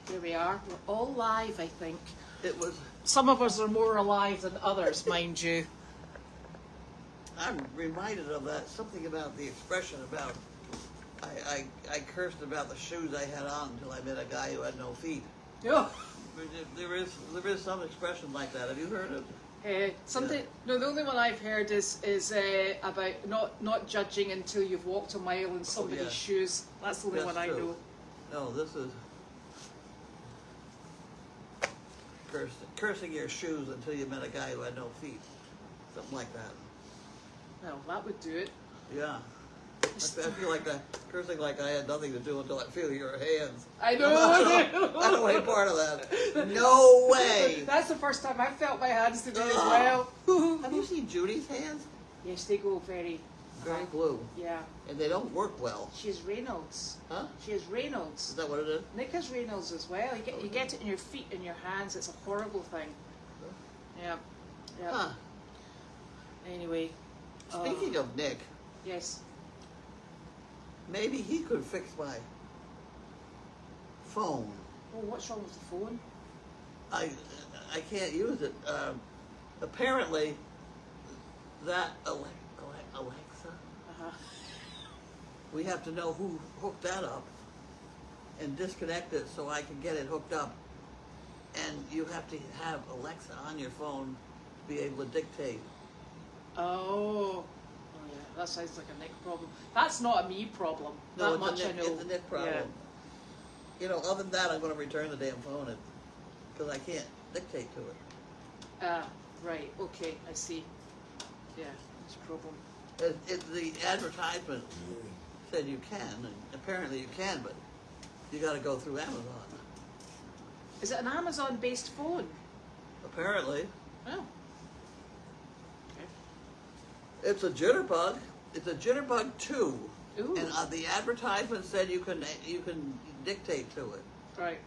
Here we are. We're all live, I think. It was. Some of us are more alive than others, mind you. I'm reminded of that. Something about the expression about. I cursed about the shoes I had on until I met a guy who had no feet. Yeah. There is some expression like that. Have you heard of? Something. Yeah. No, the only one I've heard is about not judging until you've walked a mile in somebody's shoes. That's the only one I know. No, this is cursing your shoes until you met a guy who had no feet. Something like that. Well, that would do it. Yeah. I feel like that, cursing like I had nothing to do until I feel your hands. I know. I don't want any part of that. No way. That's the first time I felt my hands today as well. Have you seen Judy's hands? Yes, they go very blue. Yeah. And they don't work well. She has Raynaud's. Huh? She has Raynaud's. Is that what it is? Nick has Raynaud's as well. You get it in your feet and your hands. It's a horrible thing. Yeah. Yeah. Huh. Anyway. Speaking of Nick. Yes. Maybe he could fix my phone. Oh, what's wrong with the phone? I can't use it. Apparently, that Alexa. We have to know who hooked that up and disconnect it so I can get it hooked up. And you have to have Alexa on your phone to be able to dictate. Oh. That sounds like a Nick problem. That's not a me problem. No, that much I know. It's a Nick problem. Yeah. You know, other than that, I'm going to return the damn phone because I can't dictate to it. Right. Okay, I see. Yeah, it's a problem. The advertisement said you can, and apparently you can, but you got to go through Amazon. Is it an Amazon-based phone? Apparently. Oh. It's a Jitterbug. It's a Jitterbug 2. Ooh. And the advertisement said you can dictate to it. Right.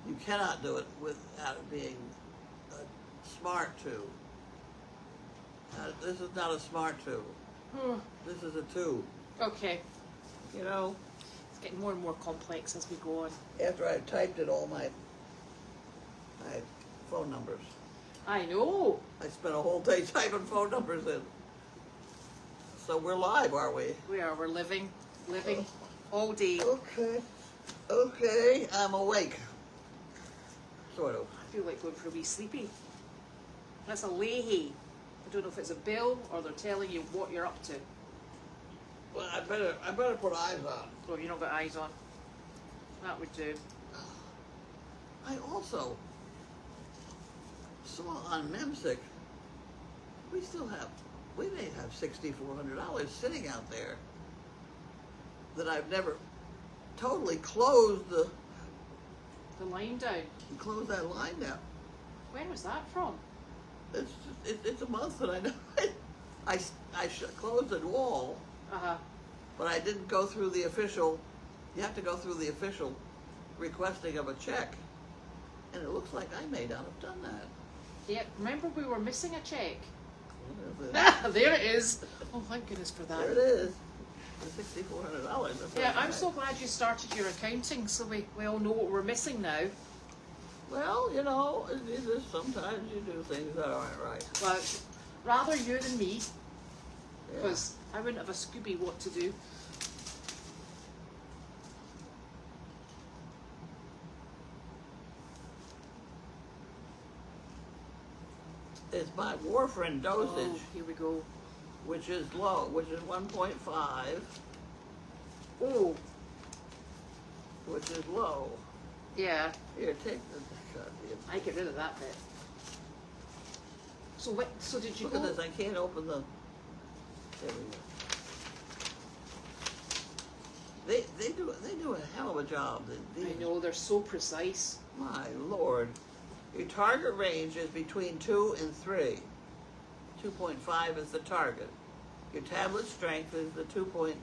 You cannot do it without it being a Smart 2. This is not a Smart 2. This is a 2. Okay. You know? It's getting more and more complex as we go on. After I've typed in all my phone numbers. I know. I spent a whole day typing phone numbers in. So we're live, aren't we? We are. We're living all day. Okay, I'm awake. Sort of. I feel like going for a wee sleepy. That's a Leahy. I don't know if it's a bill or they're telling you what you're up to. Well, I better put eyes on. Oh, you not got eyes on. That would do. I also saw on Memsick, we may have $6,400 sitting out there that I've never totally closed the line down. Closed that line down. When was that from? It's a month that I know. I closed it all, but I didn't go through the official. You have to go through the official requesting of a check, and it looks like I may not have done that. Yeah, remember we were missing a check? There it is. Oh, thank goodness for that. There it is. The $6,400. Yeah, I'm so glad you started your accounting so we all know what we're missing now. Well, you know, sometimes you do things that aren't right. Well, rather you than me, because I wouldn't have a Scooby what to do. It's my warfarin dosage. Oh, here we go. Which is low, which is 1.5. Oh. Which is low. Yeah. Here, take the. I get rid of that bit. So what? So did you Look at this. I can't open the. There we go. They do a hell of a job. I know, they're so precise. My Lord. Your target range is between 2 and 3. 2.5 is the target. Your tablet strength is the 2.5,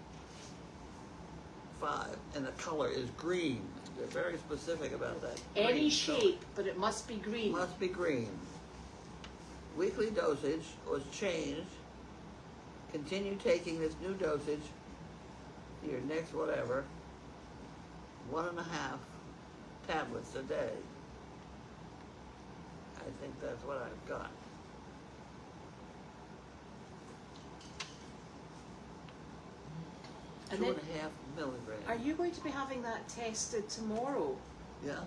and the color is green. They're very specific about that. Any shape, but it must be green. Must be green. Weekly dosage was changed. Continue taking this new dosage. Your next whatever. 1.5 tablets a day. I think that's what I've got. And 2.5 then, milligrams. are you going to be having that tested tomorrow? Yeah.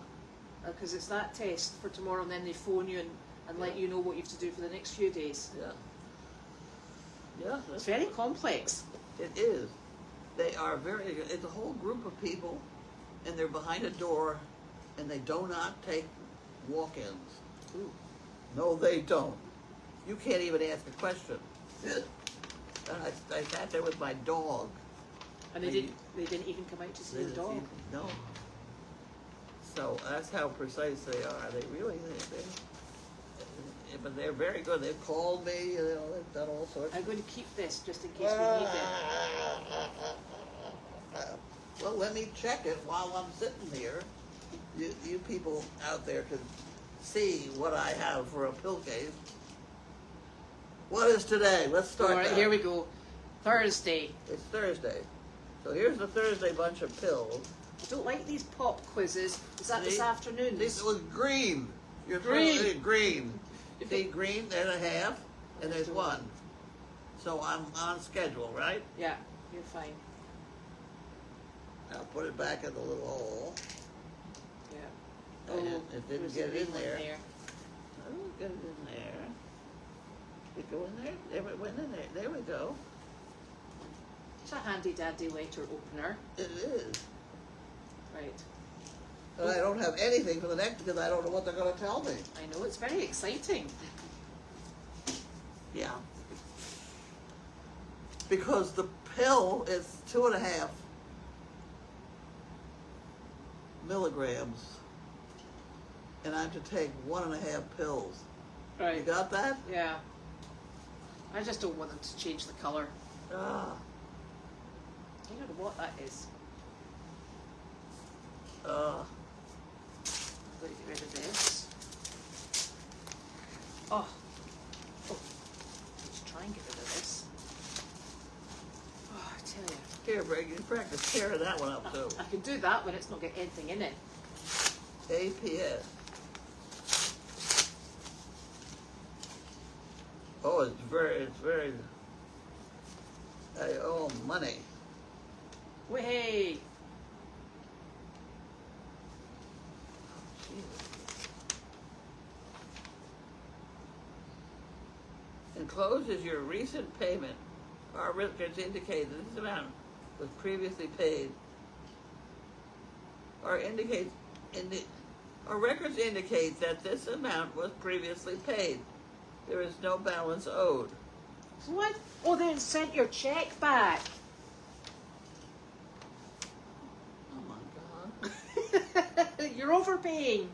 Because it's that test for tomorrow, and then they phone you and let you know what you have to do for the next few days. Yeah. Yeah. It's very complex. It is. They are very, it's a whole group of people, and they're behind a door, and they do not take walk-ins. Ooh. No, they don't. You can't even ask a question. And I sat there with my dog. And they didn't even come out to see the dog? No. So that's how precise they are. They really, but they're very good. They've called me, you know, they've done all sorts. I'm going to keep this just in case we need it. Well, let me check it while I'm sitting here. You people out there can see what I have for a pill case. What is today? Let's start. All right, here we go. Thursday. It's Thursday. So here's the Thursday bunch of pills. I don't like these pop quizzes. Is that this afternoon? This was green. You're Green. Green. See, green, there's a half, and there's one. So I'm on schedule, right? Yeah, you're fine. I'll put it back in the little hole. Yeah. It didn't there's get a big in one there. I didn't get it in there. Did it go in there? There it went in there. There we go. It's a handy dandy letter opener. It is. Right. But I don't have anything for the next because I don't know what they're going to tell me. I know, it's very exciting. Yeah. Because the pill is 2.5 milligrams, and I'm to take 1.5 pills. Right. You got that? Yeah. I just don't want them to change the colour. Ah. I don't know what that is. I'm going to get rid of this. Oh. Let's try and get rid of this. Oh, I tell you. Here, Greg, you practice tearing that one up too. I can do that when it's not got anything in it. APS. Oh, it's very, I owe money. Way. Enclosed is your recent payment. Our records indicate that this amount was previously paid. Our records indicate that this amount was previously paid. There is no balance owed. What? Oh, they sent your check back. Oh my God. You're overpaying.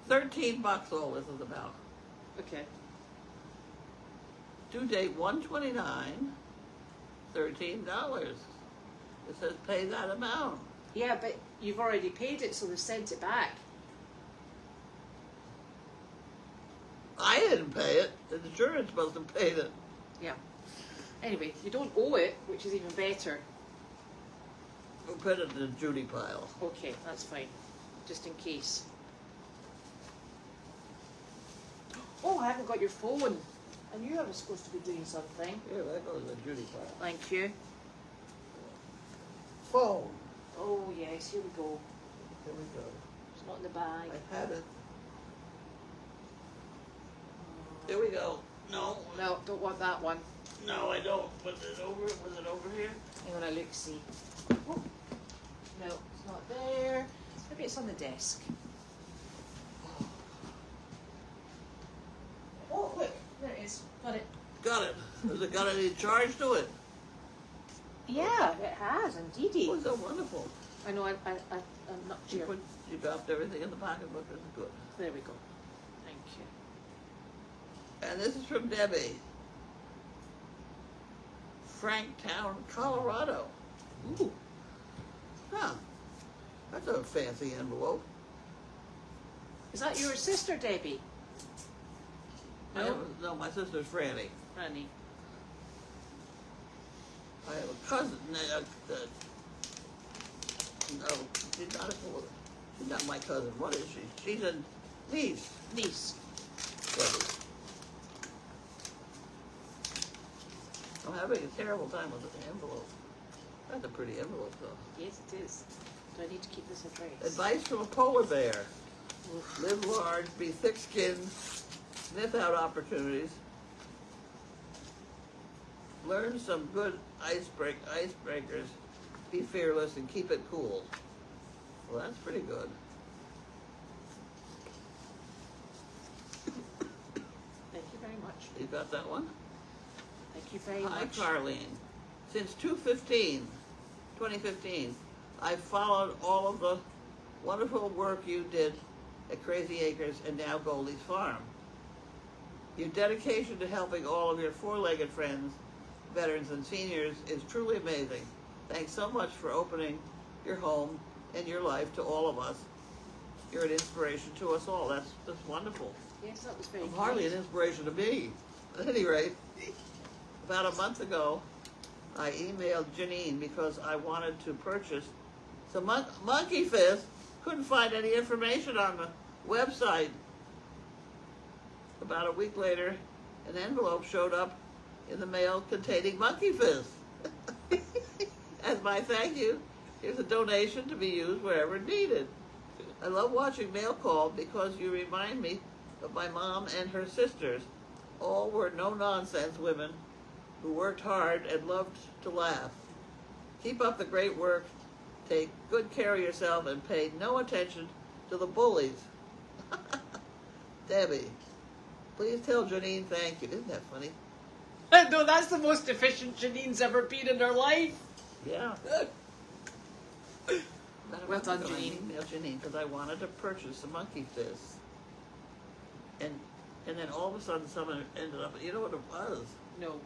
$13 all this is about. Okay. Due date 1/29, $13. It says pay that amount. Yeah, but you've already paid it, so they've sent it back. I didn't pay it. The insurance must have paid it. Yeah. Anyway, you don't owe it, which is even better. We'll put it in the Judy pile. Okay, that's fine. Just in case. Oh, I haven't got your phone. I knew I was supposed to be doing something. Here, that goes in the Judy pile. Thank you. Phone. Oh, yes, here we go. Here we go. It's not in the bag. I have it. Here we go. No. No, don't want that one. No, I don't. Was it over here? Hang on, I look, see. Oh. No, it's not there. Maybe it's on the desk. Oh, look, there it is. Got it. Got it. Has it got any charge to it? Yeah, it has, indeedy. Oh, so wonderful. I know, I'm not sure. You dropped everything in the pocketbook. That's good. There we go. Thank you. And this is from Debbie. Franktown, Colorado. Ooh. Huh. That's a fancy envelope. Is that your sister, Debbie? No? No, my sister's Franny. Franny. I have a cousin. No, she's not a Not my cousin. What is she? She's a niece. Niece. Buddy. I'm having a terrible time with the envelope. That's a pretty envelope, though. Yes, it is. Do I need to keep this address? Advice from a polar bear. Live large, be thick-skinned, sniff out opportunities, learn some good icebreakers, be fearless, and keep it cool. Well, that's pretty good. Thank you very much. You got that one? Thank you very Hi, much. Carlene. Since 2015, I've followed all of the wonderful work you did at Crazy Acres and now Goldy's Farm. Your dedication to helping all of your four-legged friends, veterans, and seniors is truly amazing. Thanks so much for opening your home and your life to all of us. You're an inspiration to us all. That's wonderful. Yes, that was very I'm hardly an inspiration to me. At any rate, about a month ago, I emailed Janine because I wanted to purchase some monkey fist. Couldn't find any information on the website. About a week later, an envelope showed up in the mail containing monkey fist. As my thank you, here's a donation to be used wherever needed. I love watching Mail Call because you remind me of my mom and her sisters. All were no-nonsense women who worked hard and loved to laugh. Keep up the great work. Take good care of yourself and pay no attention to the bullies. Debbie, please tell Janine thank you. Isn't that funny? No, that's the most efficient Janine's ever been in her life. Yeah. Well done, Janine. I emailed Janine because I wanted to purchase a monkey fist. And then all of a sudden someone ended up, you know what it was? No.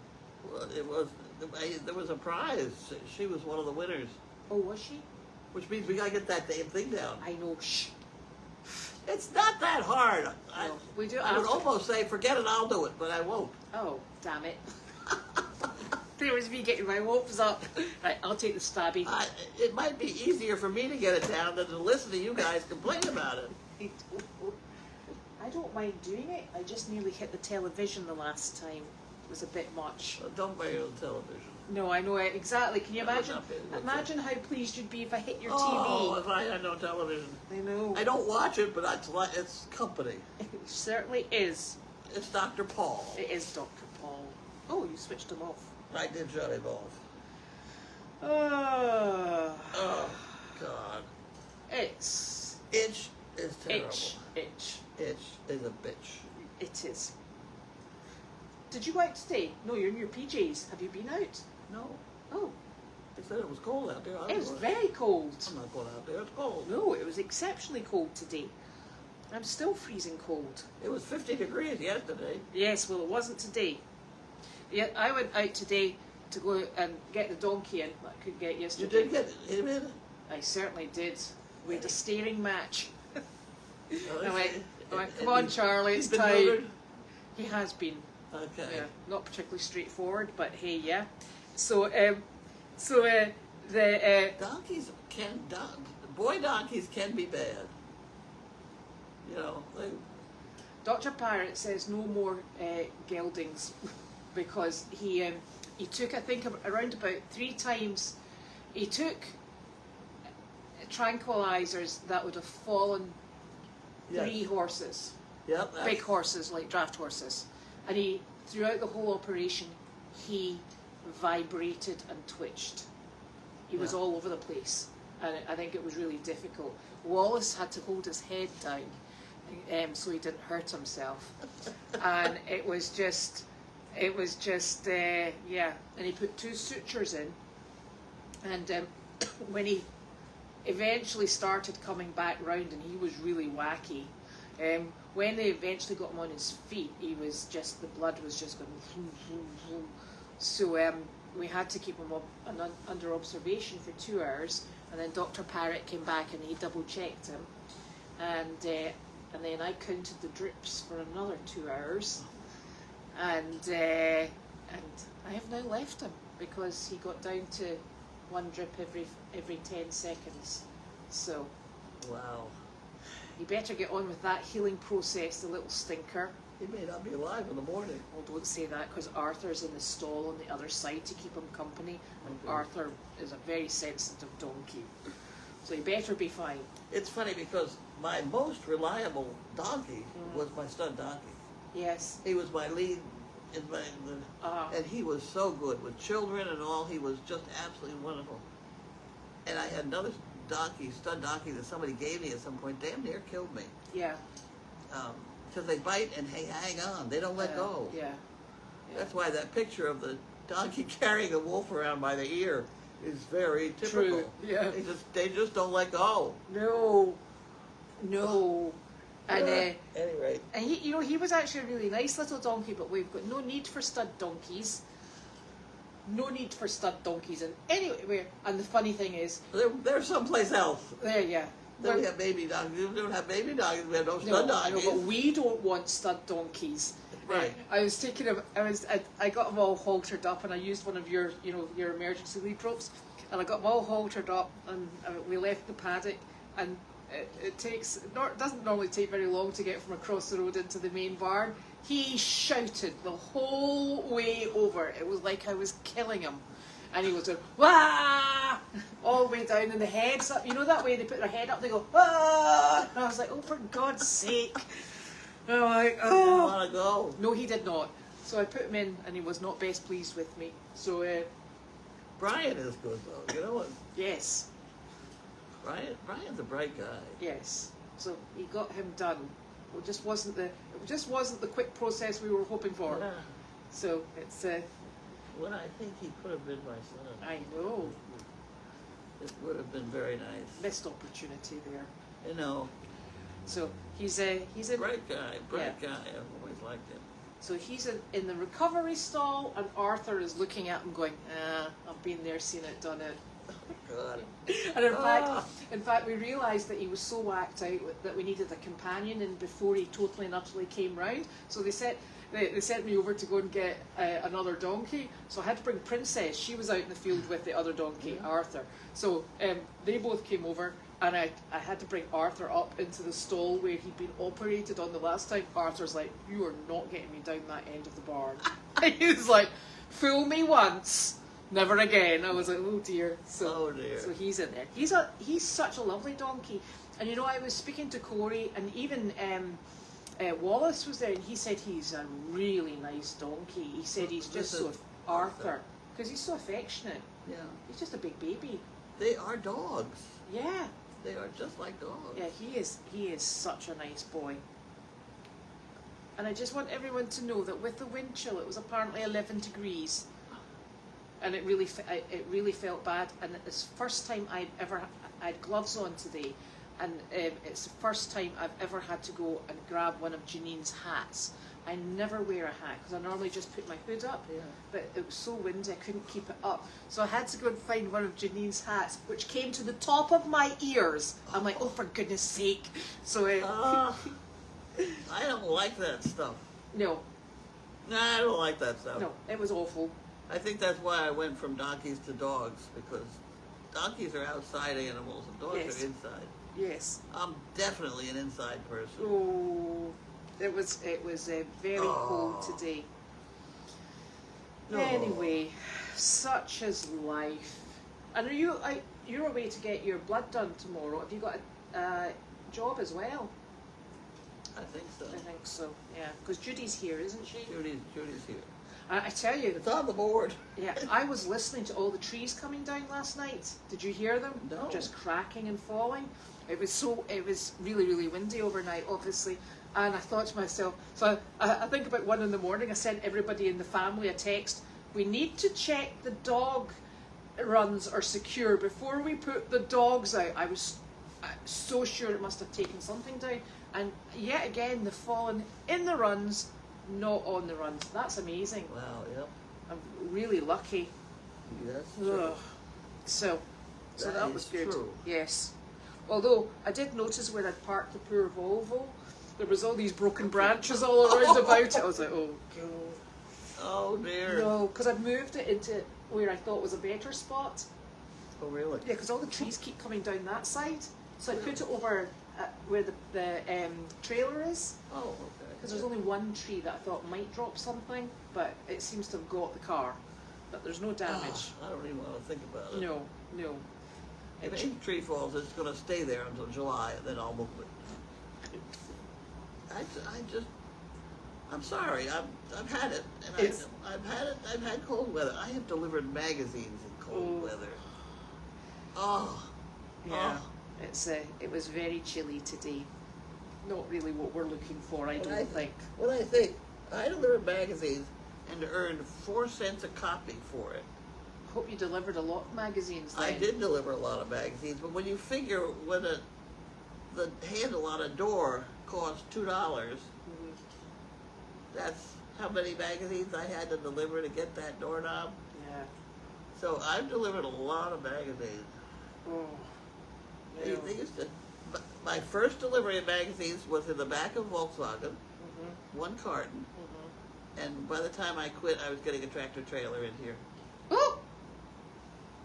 Well, there was a prize. She was one of the winners. Oh, was she? Which means we gotta get that damn thing down. I know. Shh. It's not that hard. No, we do. I would almost say, forget it, I'll do it, but I won't. Oh, damn it. There was me getting my hopes up. Right, I'll take the stabby. It might be easier for me to get it down than to listen to you guys complain about it. I don't mind doing it. I just nearly hit the television the last time. It was a bit much. Don't buy your own television. No, I know it exactly. Can you imagine? Imagine how pleased you'd be if I hit your TV. If I had no television. I know. I don't watch it, but it's company. It certainly is. It's Dr. Paul. It is Dr. Paul. Oh, you switched him off. I did shut him off. Oh, God. Itch is terrible. Itch. Itch is a bitch. It is. Did you go out today? No, you're in your PJs. Have you been out? No. Oh. They said it was cold out there. It was very cold. I'm not going out there. It's cold. No, it was exceptionally cold today. I'm still freezing cold. It was 50 degrees yesterday. Yes, well, it wasn't today. Yeah, I went out today to go and get the donkey in that I couldn't get yesterday. You did get him in? I certainly did. We had a staring match. Oh, I went, come on, Charlie, it's been time. murdered? He has been. Okay. Yeah, not particularly straightforward, but hey, yeah. So, Donkeys boy donkeys can be bad. You know, Dr. Parrott says no more geldings because he took, I think, around about 3 times. He took tranquilizers that would have fallen 3 horses. Yep. Big horses, like draft horses. And he, throughout the whole operation, he vibrated and twitched. He was all over the place. And I think it was really difficult. Wallace had to hold his head down so he didn't hurt himself. And it was just, yeah. And he put 2 sutures in. And when he eventually started coming back round, and he was really wacky, when they eventually got him on his feet, he was just, the blood was just going vroom, vroom, vroom. So we had to keep him up under observation for 2 hours, and then Dr. Parrott came back and he double checked him, and then I counted the drips for another 2 hours, and I have now left him because he got down to 1 drip every 10 seconds. So. Wow. you better get on with that healing process, the little stinker. He may not be alive in the morning. Well, don't say that, because Arthur's in the stall on the other side to keep him company, and Okay. Arthur is a very sensitive donkey. So he better be fine. It's funny because my most reliable donkey was my stud donkey. Yes. He was my lead in my, and he was so good with children and all. He was just absolutely wonderful. And I had another donkey, stud donkey, that somebody gave me at some point. Damn near killed me. Yeah. Because they bite and hang on. They don't let go. Yeah. That's why that picture of the donkey carrying a wolf around by the ear is very typical. True. Yeah. They just don't let go. No. And anyway. And he was actually a really nice little donkey, but we've got no need for stud donkeys. No need for stud donkeys. And anyway, and the funny thing is, They're someplace else. yeah. Then we have baby donkeys. We don't have baby donkeys. We have no stud donkeys. No, but we don't want stud donkeys. Right. I was taking them. I got them all haltered up, and I used one of your emergency lead ropes, and I got them all haltered up, and we left the paddock, and it doesn't normally take very long to get from across the road into the main barn. He shouted the whole way over. It was like I was killing him. And he was going, wah! All the way down, and the head's up. You know that way they put their head up, they go, wah! And I was like, oh, for God's sake. And I'm like, oh. He didn't want to go. No, he did not. So I put him in, and he was not best pleased with me. So, Brian is good, though. You know what? yes. Brian's a bright guy. Yes. So he got him done. It just wasn't the quick process we were hoping for. Yeah. So it's When I think he could have been my son. I know. It would have been very nice. Missed opportunity there. You know. So he's in Bright guy. I've always liked him. So he's in the recovery stall, and Arthur is looking at him going, I've been there, seen it, done it. God. And in fact, we realised that he was so whacked out that we needed a companion in before he totally and utterly came round. So they sent me over to go and get another donkey. So I had to bring Princess. She was out in the field with the other donkey, Arthur. So they both came over, and I had to bring Arthur up into the stall where he'd been operated on the last time. Arthur's like, you are not getting me down that end of the barn. He was like, fool me once, never again. I was like, oh dear. So he's in there. He's such a lovely donkey. And I was speaking to Corey, and even Wallace was there, and he said he's a really nice donkey. He said he's just so Arthur, because he's so affectionate. Yeah. He's just a big baby. They are dogs. Yeah. They are just like dogs. Yeah, he is such a nice boy. And I just want everyone to know that with the wind chill, it was apparently 11 degrees. And it really felt bad. And it's the first time I had gloves on today. And it's the first time I've ever had to go and grab one of Janine's hats. I never wear a hat because I normally just put my hood up, but it was so windy I couldn't keep it up. So I had to go and find one of Janine's hats, which came to the top of my ears. I'm like, oh, for goodness sake. So I don't like that stuff. No. No, I don't like that stuff. No, it was awful. I think that's why I went from donkeys to dogs, because donkeys are outside animals and dogs are inside. Yes. I'm definitely an inside person. Oh, it was very cold today. No. Anyway, such is life. And you're away to get your blood done tomorrow. Have you got a job as well? I think so. I think so. Yeah, because Judy's here, isn't she? Judy's here. I tell you, It's on the board. yeah, I was listening to all the trees coming down last night. Did you hear them? No. Just cracking and falling. It was really, really windy overnight, obviously. And I thought to myself, so I think about 1 a.m, I sent everybody in the family a text. We need to check the dog runs are secure before we put the dogs out. I was so sure it must have taken something down. And yet again, they've fallen in the runs, not on the runs. That's amazing. Wow, yep. I'm really lucky. Yes. True. So that was good. True. Yes. Although I did notice where I'd parked the poor Volvo, there was all these broken branches all around about it. I was like, oh god. Oh dear. No, because I'd moved it into where I thought was a better spot. Oh really? Yeah, because all the trees keep coming down that side. So I put it over where the trailer is. Oh, okay. Because there's only one tree that I thought might drop something, but it seems to have got the car. But there's no damage. I don't even want to think about it. No, no. If any tree falls, it's going to stay there until July, and then I'll move it. I'm sorry. I've had it, and I've had cold weather. I have delivered magazines in cold weather. Oh, yeah. Oh. It was very chilly today. Not really what we're looking for, I don't think. What I think, I delivered magazines and earned 4 cents a copy for it. Hope you delivered a lot of magazines then. I did deliver a lot of magazines, but when you figure when the handle on a door costs $2, that's how many magazines I had to deliver to get that doorknob. Yeah. So I've delivered a lot of magazines. Oh. They used to. My first delivery of magazines was in the back of Volkswagen, one carton, and by the time I quit, I was getting a tractor trailer in here. Oh!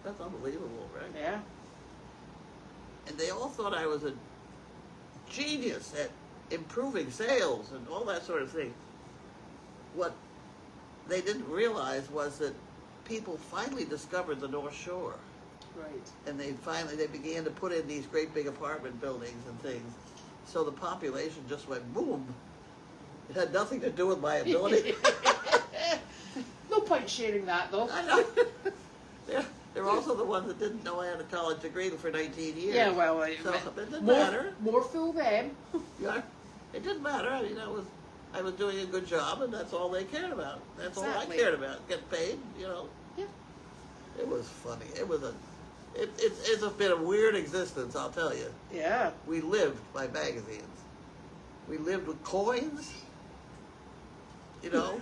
That's unbelievable, right? Yeah. And they all thought I was a genius at improving sales and all that sort of thing. What they didn't realize was that people finally discovered the North Shore. Right. And they began to put in these great big apartment buildings and things. So the population just went boom. It had nothing to do with my ability. No point sharing that though. I know. They're also the ones that didn't know I had a college degree for 19 years. Yeah, well, so it didn't more, matter. More fool them. Yeah, it didn't matter. I mean, I was doing a good job, and that's all they cared about. That's all I cared about. Get paid, you know. Yeah. It was funny. It's been a weird existence, I'll tell you. Yeah. We lived by magazines. We lived with coins. You know.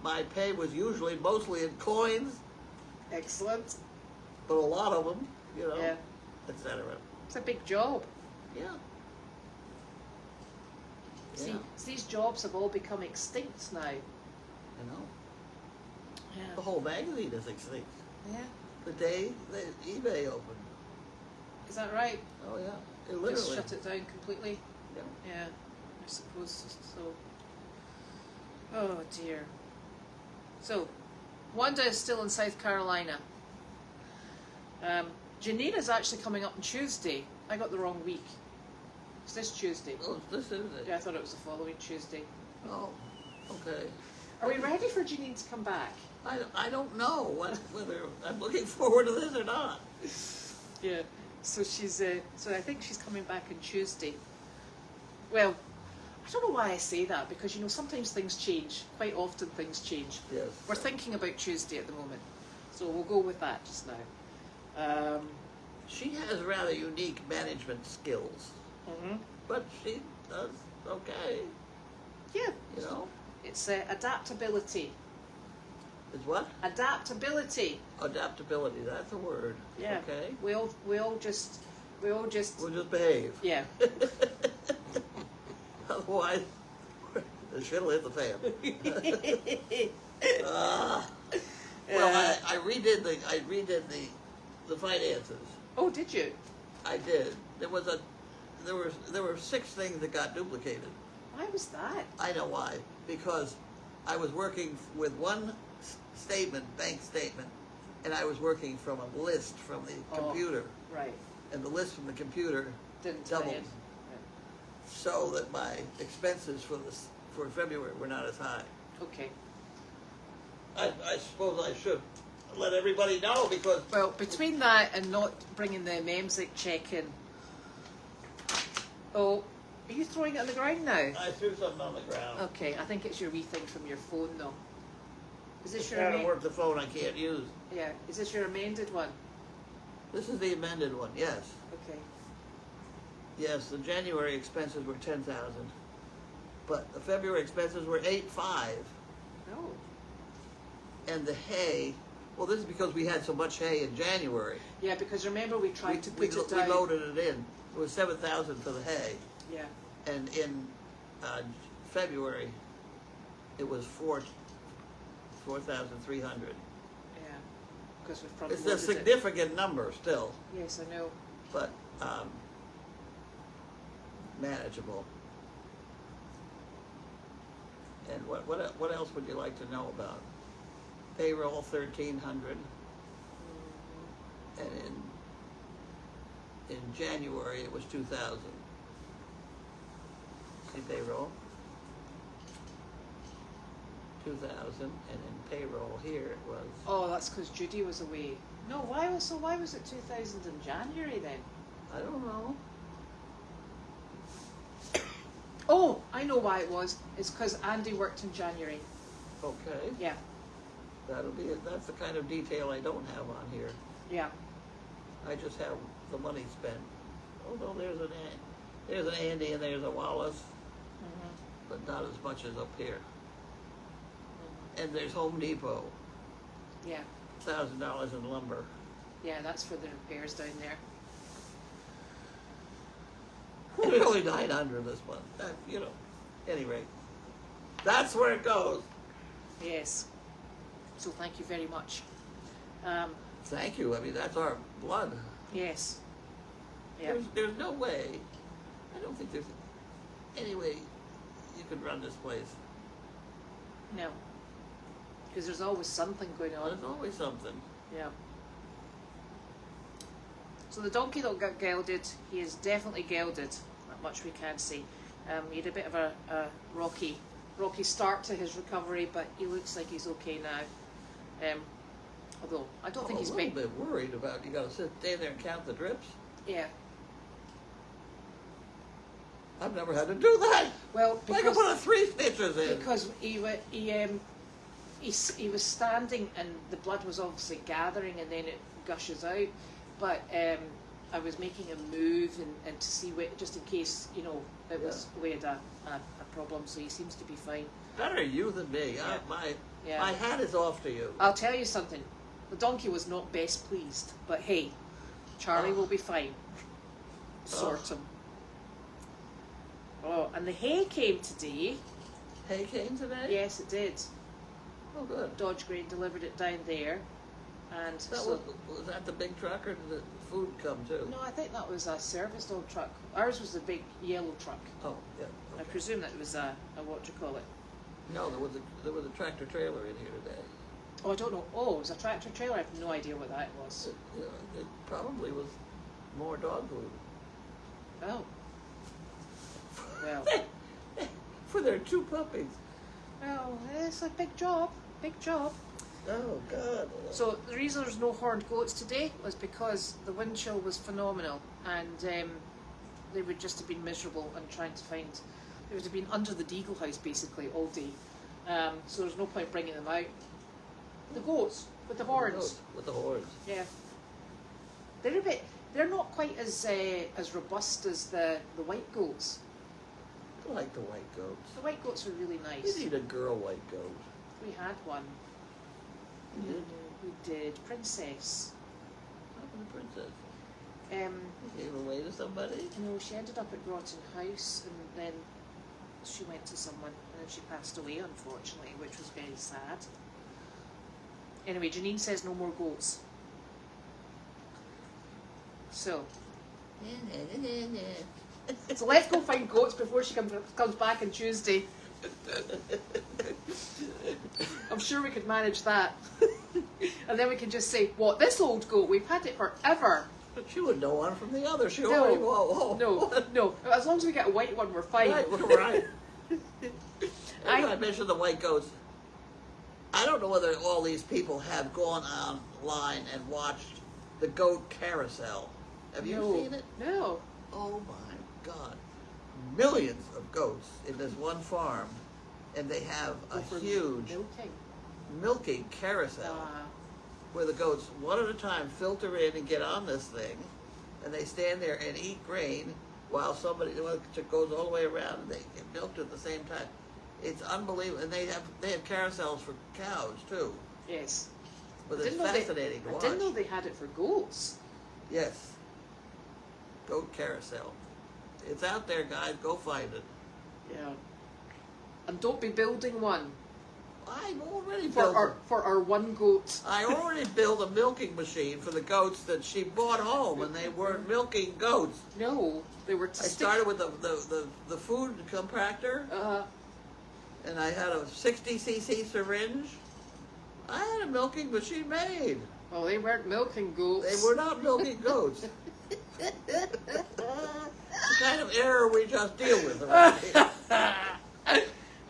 My pay was mostly in coins. Excellent. But a lot of them, you know, yeah. etc. It's a big job. Yeah. See, these jobs have all become extinct now. You know. Yeah. The whole magazine is extinct. Yeah. The day that eBay opened. Is that right? Oh yeah. It literally just shut it down completely. Yeah. Yeah. I suppose so. Oh dear. So, Wanda is still in South Carolina. Janine is actually coming up on Tuesday. I got the wrong week. It's this Tuesday. Oh, this is it. Yeah, I thought it was the following Tuesday. Oh, okay. Are we ready for Janine to come back? I don't know whether I'm looking forward to this or not. Yeah. So she's so I think she's coming back on Tuesday. Well, I don't know why I say that, because, you know, sometimes things change. Quite often things change. Yes. We're thinking about Tuesday at the moment. So we'll go with that just now. She has rather unique management skills. But she does okay. Yeah. You know? It's adaptability. It's what? Adaptability. Adaptability, that's a word. Yeah. Okay. We'll just We'll just behave. Yeah. Otherwise, the shit'll hit the fan. Well, I redid the finances. Oh, did you? I did. There were 6 things that got duplicated. Why was that? I know why. Because I was working with one bank statement, and I was working from a list from the computer. Right. And the list from the computer Didn't doubled. Right. So that my expenses for February were not as high. Okay. I suppose I should let everybody know, because... Well, between that and not bringing the MEMSIC check in... Oh, are you throwing it on the ground now? I threw something on the ground. Okay, I think it's your wee thing from your phone, though. Is this I can't work the phone I can't use. Yeah, is this your amended one? This is the amended one, yes. Okay. Yes, the January expenses were $10,000, but the February expenses were $8,500. Oh. And the hay, well, this is because we had so much hay in January. Yeah, because remember we tried to put it down. We loaded it in. It was $7,000 for the hay. Yeah. And in February, it was $4,300. Yeah. Because we front It's a significant number still. Yes, I know. but manageable. And what else would you like to know about? Payroll 1,300, and in January it was 2,000. See payroll? 2,000, and in payroll here it was. Oh, that's because Judy was away. No, why was it 2,000 in January then? I don't know. Oh, I know why it was. It's because Andy worked in January. Okay. Yeah. That'll be it. That's the kind of detail I don't have on here. Yeah. I just have the money spent. Although there's an Andy and there's a Wallace, but not as much as up here. And there's Home Depot. Yeah. $1,000 in lumber. Yeah, that's for the repairs down there. Only 900 this month. You know. Anyway, that's where it goes. Yes. So thank you very much. Thank you. I mean, that's our blood. Yes. Yeah. There's no way. I don't think there's any way you could run this place. No. Because there's always something going on. There's always something. Yeah. So the donkey that got gelded, he is definitely gelded. Not much we can say. He had a bit of a rocky start to his recovery, but he looks like he's okay now. Although I don't think he's a little bit worried about. You got to stay there and count the drips. Yeah. I've never had to do that. Well, I can put 3 stitches in. Because he was standing and the blood was obviously gathering and then it gushes out. But I was making a move and to see just in case, you know, we had a problem. So he seems to be fine. Better you than me. Yeah. My hat is off to you. I'll tell you something. The donkey was not best pleased, but hey, Charlie will be fine. Sort him. Oh, and the hay came today. Hay came today? Yes, it did. Oh, good. Dodge Grain delivered it down there. And was that the big truck, or did the food come too? No, I think that was a service dog truck. Ours was the big yellow truck. Oh, yeah. Okay. I presume that was a what do you call it? No, there was a tractor trailer in here today. Oh, I don't know. Oh, it was a tractor trailer? I have no idea what that was. It probably was more dog food. Oh. Well. For their 2 puppies. Well, it's a big job. Big job. Oh, God. So the reason there's no horned goats today was because the wind chill was phenomenal, and they would just have been miserable and trying to find. They would have been under the Deagle house basically all day. So there's no point bringing them out. The goats with the horns. With the horns. Yeah. They're not quite as robust as the white goats. I like the white goats. The white goats are really nice. We need a girl white goat. We had one. You did? We did. Princess. What happened to Princess? You gave away to somebody? No, she ended up at Groton House, and then she went to someone, and then she passed away, unfortunately, which was very sad. Anyway, Janine says no more goats. So let's go find goats before she comes back on Tuesday. I'm sure we could manage that. And then we can just say, what, this old goat, we've had it forever. But she would know one from the other. No. As long as we get a white one, we're fine. Right. I mentioned the white goats. I don't know whether all these people have gone online and watched the goat carousel. Have you seen it? No. Oh my God. Millions of goats in this one farm, and they have a huge milking carousel where the goats one at a time filter in and get on this thing, and they stand there and eat grain while somebody goes all the way around and they get milked at the same time. It's unbelievable, and they have carousels for cows too. Yes. But it's fascinating to watch. I didn't know they had it for goats. Yes. Goat carousel. It's out there, guys. Go find it. Yeah. And don't be building one. I've already for built our one goat. I already built a milking machine for the goats that she brought home, and they weren't milking goats. No, they were. I started with the food compactor, and I had a 60cc syringe. I had a milking machine made. Well, they weren't milking goats. They were not milking goats. It's the kind of error we just deal with around here.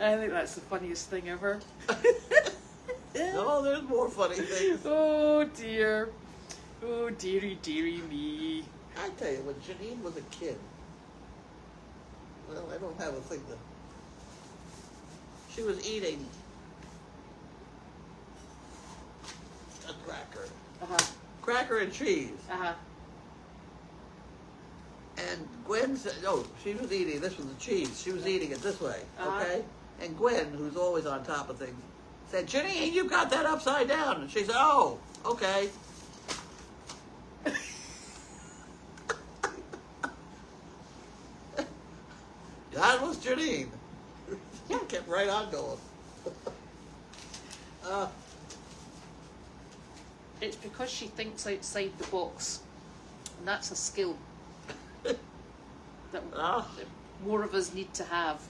I think that's the funniest thing ever. No, there's more funny things. Oh dear. Oh dearie, dearie me. I tell you, when Janine was a kid, well, I don't have a thing to. She was eating a cracker. Cracker and cheese. And Gwen said, no, she was eating, this was the cheese. She was eating it this way, okay? And Gwen, who's always on top of things, said, Janine, you got that upside down. And she said, oh, okay. That was Janine. She kept right on going. It's because she thinks outside the box. And that's a skill that more of us need to have.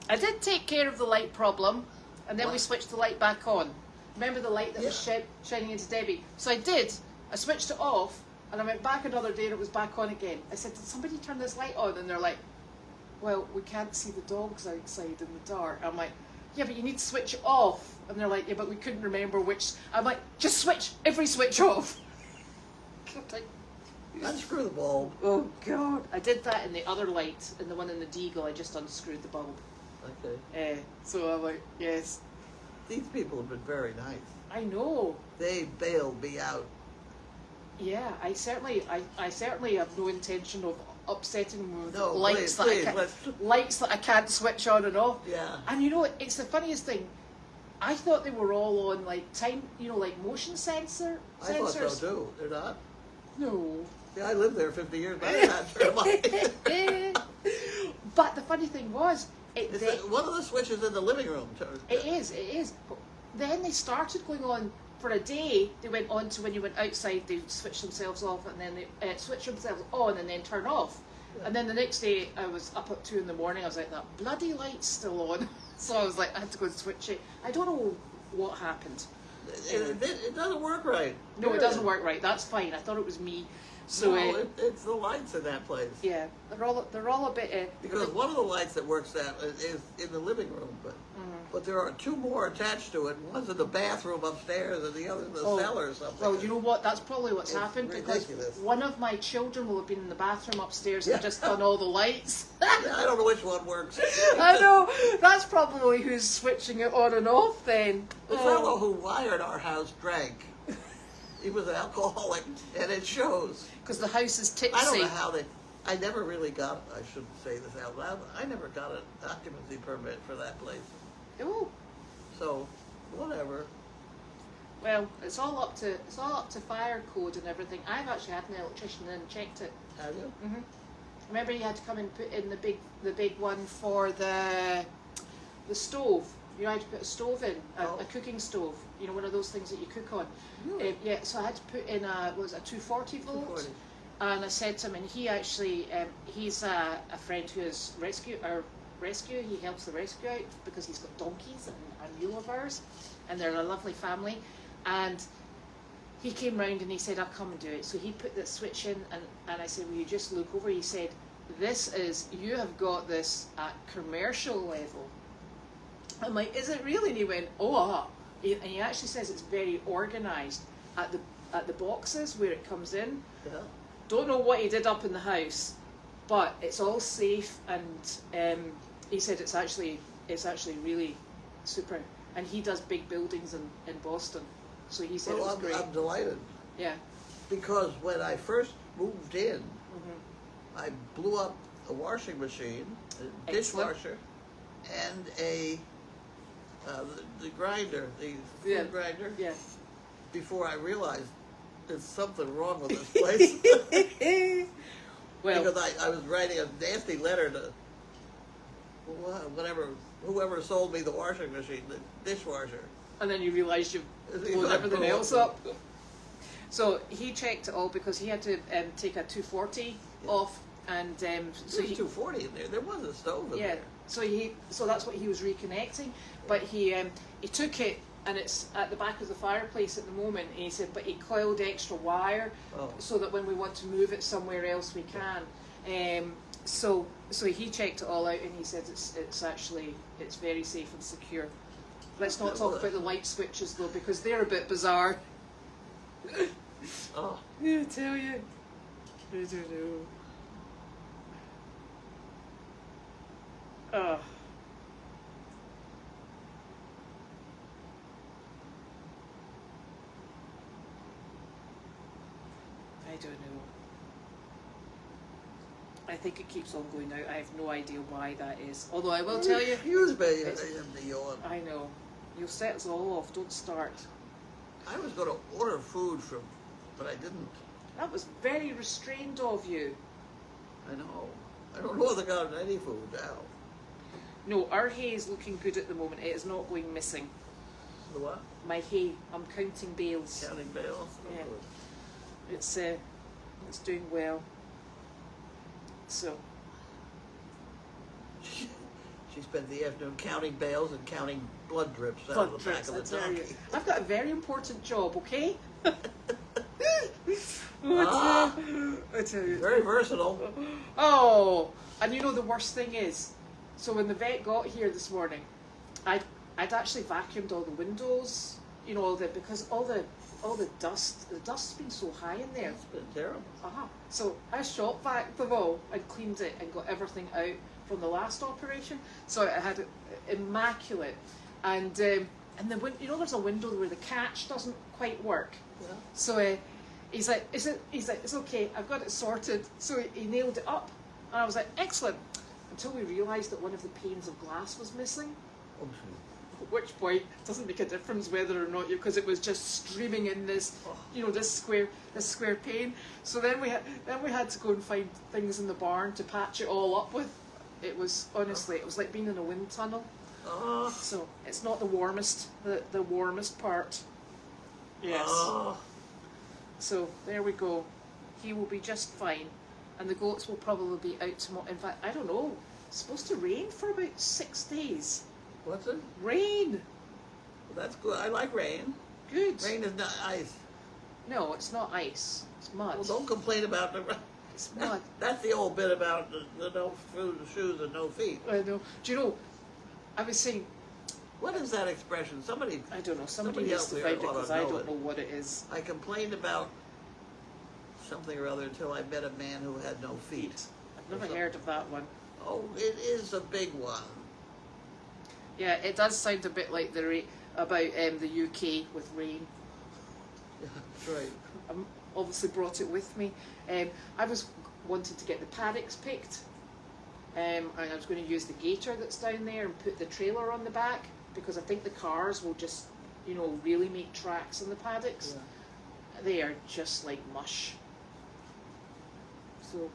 I did take care of the light problem, and then we switched the light back on. Remember the light that was shining into Debbie? So I did. I switched it off, and I went back another day, and it was back on again. I said, did somebody turn this light on? And they're like, well, we can't see the dogs outside in the dark. I'm like, yeah, but you need to switch it off. And they're like, yeah, but we couldn't remember which. I'm like, just switch every switch off. Unscrew the bulb. Oh God! I did that in the other light, in the one in the Deagle. I just unscrewed the bulb. Okay. So I'm like, yes. These people have been very nice. I know. They bailed me out. Yeah, I certainly have no intention of upsetting them with lights that I can't switch on and off. Yeah. And you know, it's the funniest thing. I thought they were all on like time, like motion sensors. I thought so too. They're not. No. Yeah, I lived there 50 years, but I didn't have to turn them on. But the funny thing was, one of the switches in the living room. It is. But then they started going on for a day. They went on to when you went outside, they switched themselves off, and then they switched themselves on and then turn off. Yeah. And then the next day, I was up at 2 in the morning. I was like, that bloody light's still on. So I was like, I had to go and switch it. I don't know what happened. It doesn't work right. No, it doesn't work right. That's fine. I thought it was me. So no, it's the lights in that place. Yeah, they're all a bit. Because one of the lights that works that is in the living room, but there are 2 more attached to it. One's in the bathroom upstairs, and the other in the cellar or something. Well, you know what? That's probably what's happened ridiculous. Because one of my children will have been in the bathroom upstairs and just done all the lights. Yeah, I don't know which one works. I know. That's probably who's switching it on and off then. The fellow who wired our house drank. He was an alcoholic, and it shows. Because the house is tipsy. I don't know how I never really got, I shouldn't say this out loud, I never got an occupancy permit for that place. Oh. So, whatever. Well, it's all up to fire code and everything. I've actually had an electrician in and checked it. Have you? Mhm. Remember, you had to come and put in the big one for the stove. You had to put a stove in, a cooking stove. You know, one of those things that you cook on. Really? Yeah. So I had to put in a 240 volt. 240. And I said to him, and he actually, he's a friend who is rescue. He helps the rescue out because he's got donkeys and mule lovers, and they're a lovely family. And he came round and he said, I'll come and do it. So he put the switch in, and I said, will you just look over? He said, you have got this at commercial level. I'm like, is it really? And he went, and he actually says it's very organised at the boxes where it comes in. Yeah. Don't know what he did up in the house, but it's all safe, and he said it's actually really super. And he does big buildings in Boston, so he said it was great. I'm delighted. Yeah. Because when I first moved in, I blew up a washing machine, a dishwasher, and the grinder, the food grinder. Yeah. Before I realized there's something wrong with this place. Well, because I was writing a nasty letter to whoever sold me the washing machine, the dishwasher. And then you realised you've blown everything else up. So he checked it all because he had to take a 240 off, and so he 240 in there. There was a stove in there. So that's what he was reconnecting. But he took it, and it's at the back of the fireplace at the moment. And he said, but he coiled extra wire so that when we want to move it somewhere else, we can. So he checked it all out, and he said it's very safe and secure. Let's not talk about the light switches though, because they're a bit bizarre. Oh. I tell you. I don't know. Oh. I don't know. I think it keeps on going out. I have no idea why that is. Although I will tell you. Excuse me, the yawn. I know. You'll set us all off. Don't start. I was going to order food but I didn't. That was very restrained of you. I know. I don't know whether I got any food now. No, our hay is looking good at the moment. It is not going missing. The what? My hay. I'm counting bales. Counting bales? Yeah. It's doing well. So. She spent the afternoon counting bales and counting blood drips out of the back of the donkey. I've got a very important job, okay? I tell you. Very versatile. Oh, and you know the worst thing is, so when the vet got here this morning, I'd actually vacuumed all the windows, you know, because all the dust's been so high in there. It's been terrible. So I shop vacuumed them all and cleaned it and got everything out from the last operation. So I had it immaculate, and the there's a window where the catch doesn't quite work. Yeah. So he's like, it's okay, I've got it sorted. So he nailed it up, and I was like, excellent. Until we realised that one of the panes of glass was missing. Oh, At which point, it doesn't make a difference whether or not because it was just streaming in this, this square pane. So then we had to go and find things in the barn to patch it all up with. It was honestly, it was like being in a wind tunnel. So it's not the warmest part. Yes. So there we go. He will be just fine, and the goats will probably be out tomorrow. In fact, I don't know. It's supposed to rain for about 6 days. What's it? Rain. Well, that's good. I like rain. Good. Rain is not ice. No, it's not ice. It's mud. Well, don't complain about the. It's mud. That's the old bit about the no food, shoes, and no feet. I know. Do you know? I was saying. What is that expression? Somebody. I don't know. Somebody needs to find it because I don't know what it is. I complained about something or other until I met a man who had no feet. I've never heard of that one. Oh, it is a big one. Yeah, it does sound a bit like about the UK with rain. Yeah, that's right. I obviously brought it with me. I was wanting to get the paddocks picked, and I was going to use the gator that's down there and put the trailer on the back, because I think the cars will just, really make tracks in the paddocks. Yeah. They are just like mush. So,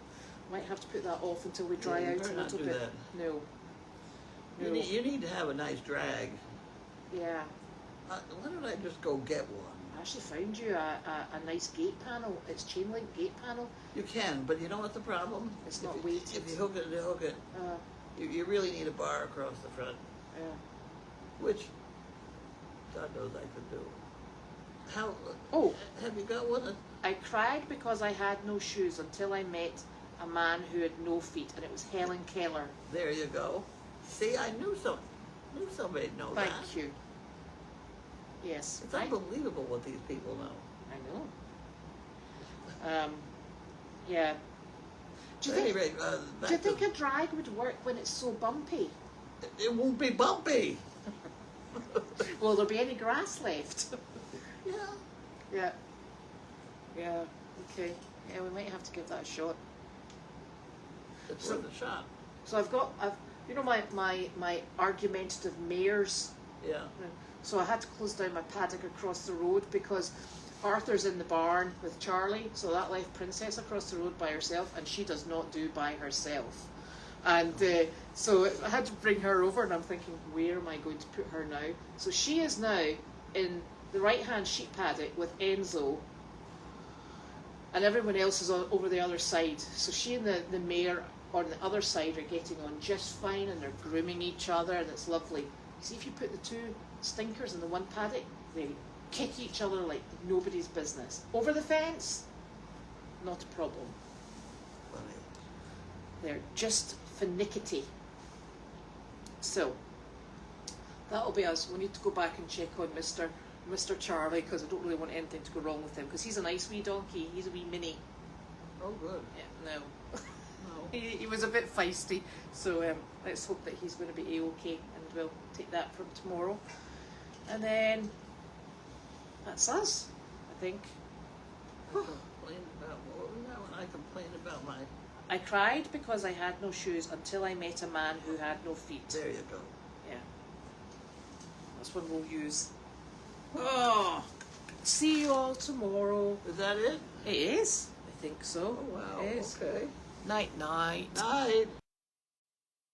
might have to put that off until we dry out a little bit. That. No. You need to have a nice drag. Yeah. Why don't I just go get one? I actually found you a nice gate panel. It's chain link gate panel. You can, but you know what's the problem? It's not weighted. If you hook it, you really need a bar across the front. Yeah. Which, God knows I could do. Have you got one? I cried because I had no shoes until I met a man who had no feet, and it was Helen Keller. There you go. See, I knew somebody'd know that. Thank you. Yes. It's unbelievable what these people know. I know. Yeah. Do you think a drag would work when it's so bumpy? It won't be bumpy. Will there be any grass left? Yeah. Yeah. Yeah. Okay. Yeah, we might have to give that a shot. It's worth a shot. So I've my argumentative mares. Yeah. So I had to close down my paddock across the road because Arthur's in the barn with Charlie, so that left Princess across the road by herself, and she does not do by herself. And so I had to bring her over, and I'm thinking, where am I going to put her now? So she is now in the right-hand sheep paddock with Enzo, and everyone else is over the other side. So she and the mare on the other side are getting on just fine, and they're grooming each other, and it's lovely. See, if you put the two stinkers in the one paddock, they kick each other like nobody's business. Over the fence, not a problem. Funny. They're just finickety. So that'll be us. We need to go back and check on Mr. Charlie, because I don't really want anything to go wrong with him, because he's a nice wee donkey. He's a wee mini. Oh, good. Yeah, no. No. He was a bit feisty, so let's hope that he's going to be A-okay, and we'll take that from tomorrow. And then that's us, I think. I complained about, what was that when I complained about my... I cried because I had no shoes until I met a man who had no feet. There you go. Yeah. That's one we'll use. Oh, see you all tomorrow. Is that it? It is. I think so. Oh, wow. It is. Okay. Night, night. Night.